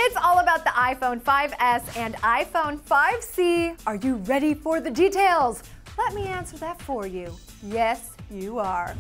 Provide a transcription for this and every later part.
It's all about the iPhone 5S and iPhone 5C. Are you ready for the details? Let me answer that for you. Yes, you are.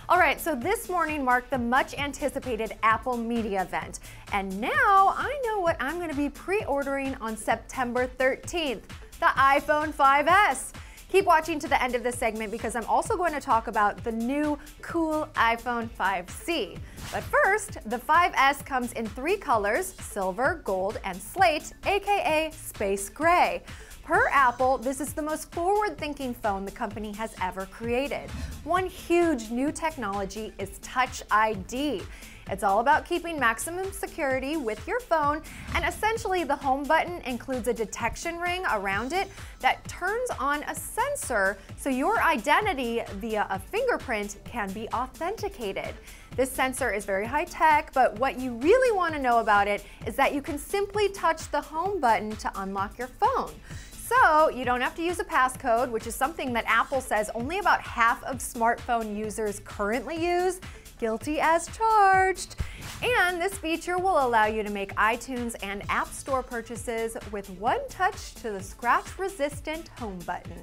All right, so this morning marked the much anticipated Apple Media event. And now I know what I'm going to be pre-ordering on September 13th, the iPhone 5S. Keep watching to the end of this segment because I'm also going to talk about the new cool iPhone 5C. But first, the 5S comes in 3 colors, silver, gold, and slate, aka space gray. Per Apple, this is the most forward-thinking phone the company has ever created. One huge new technology is Touch ID. It's all about keeping maximum security with your phone, and essentially the home button includes a detection ring around it that turns on a sensor so your identity via a fingerprint can be authenticated. This sensor is very high tech, but what you really want to know about it is that you can simply touch the home button to unlock your phone. So you don't have to use a passcode, which is something that Apple says only about half of smartphone users currently use. Guilty as charged. And this feature will allow you to make iTunes and App Store purchases with one touch to the scratch-resistant home button.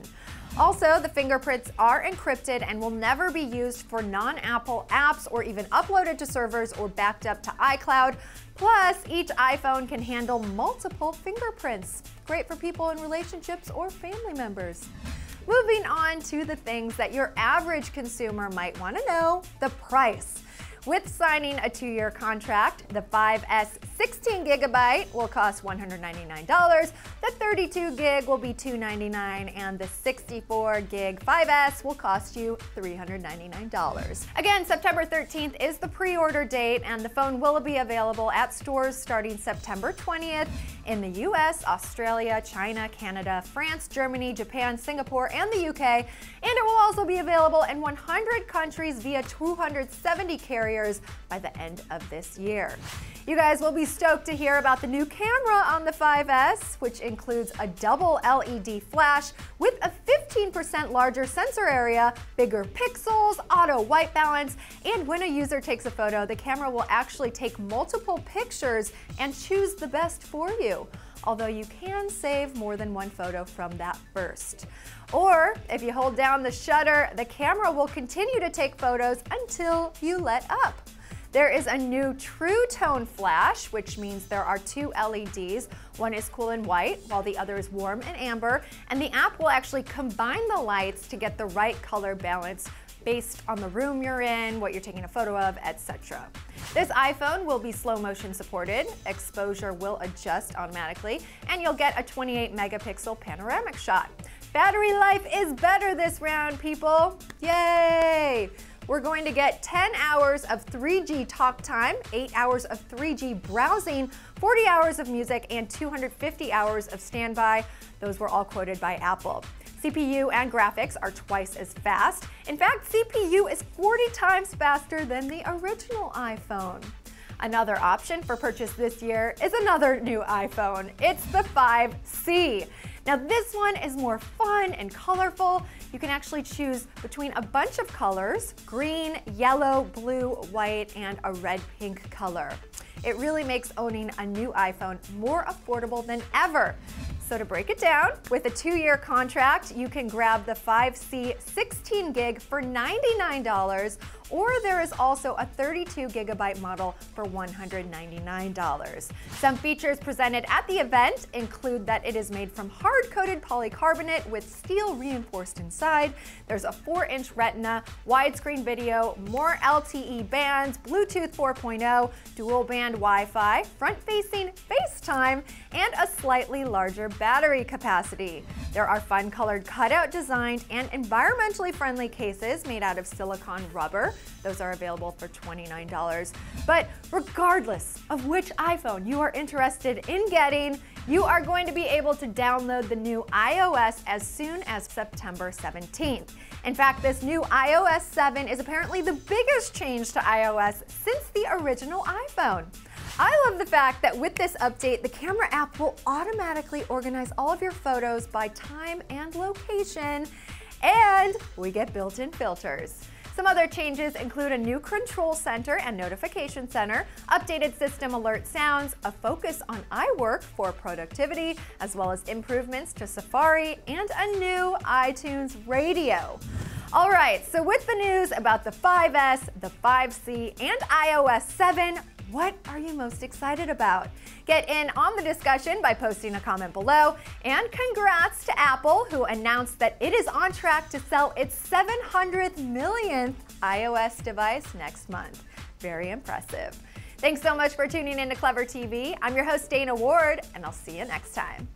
Also, the fingerprints are encrypted and will never be used for non-Apple apps or even uploaded to servers or backed up to iCloud. Plus, each iPhone can handle multiple fingerprints. Great for people in relationships or family members. Moving on to the things that your average consumer might want to know, the price. With signing a 2-year contract, the 5S 16GB will cost $199, the 32GB will be $299, and the 64GB 5S will cost you $399. Again, September 13th is the pre-order date, and the phone will be available at stores starting September 20th in the US, Australia, China, Canada, France, Germany, Japan, Singapore, and the UK, and it will also be available in 100 countries via 270 carriers by the end of this year. You guys will be stoked to hear about the new camera on the 5S, which includes a double LED flash with a 15% larger sensor area, bigger pixels, auto white balance, and when a user takes a photo, the camera will actually take multiple pictures and choose the best for you. Although you can save more than one photo from that burst. Or if you hold down the shutter, the camera will continue to take photos until you let up. There is a new True Tone flash, which means there are 2 LEDs. One is cool and white, while the other is warm and amber, and the app will actually combine the lights to get the right color balance based on the room you're in, what you're taking a photo of, etc. This iPhone will be slow motion supported, exposure will adjust automatically, and you'll get a 28 megapixel panoramic shot. Battery life is better this round, people. Yay! We're going to get 10 hours of 3G talk time, 8 hours of 3G browsing, 40 hours of music, and 250 hours of standby. Those were all quoted by Apple. CPU and graphics are twice as fast. In fact, CPU is 40 times faster than the original iPhone. Another option for purchase this year is another new iPhone. It's the 5C. Now this one is more fun and colorful. You can actually choose between a bunch of colors: green, yellow, blue, white, and a red-pink color. It really makes owning a new iPhone more affordable than ever. So to break it down, with a 2-year contract, you can grab the 5C 16GB for $99, or there is also a 32GB model for $199. Some features presented at the event include that it is made from hard-coated polycarbonate with steel reinforced inside. There's a 4-inch Retina, widescreen video, more LTE bands, Bluetooth 4.0, dual-band Wi-Fi, front-facing FaceTime, and a slightly larger battery capacity. There are fun-colored cutout designed and environmentally friendly cases made out of silicone rubber. Those are available for $29. But regardless of which iPhone you are interested in getting, you are going to be able to download the new iOS as soon as September 17th. In fact, this new iOS7 is apparently the biggest change to iOS since the original iPhone. I love the fact that with this update, the camera app will automatically organize all of your photos by time and location, and we get built-in filters. Some other changes include a new control center and notification center, updated system alert sounds, a focus on iWork for productivity, as well as improvements to Safari and a new iTunes radio. All right, so with the news about the 5S, the 5C, and iOS7, what are you most excited about? Get in on the discussion by posting a comment below. And congrats to Apple, who announced that it is on track to sell its 700th millionth iOS device next month. Very impressive. Thanks so much for tuning in to Clevver TV. I'm your host, Dana Ward, and I'll see you next time.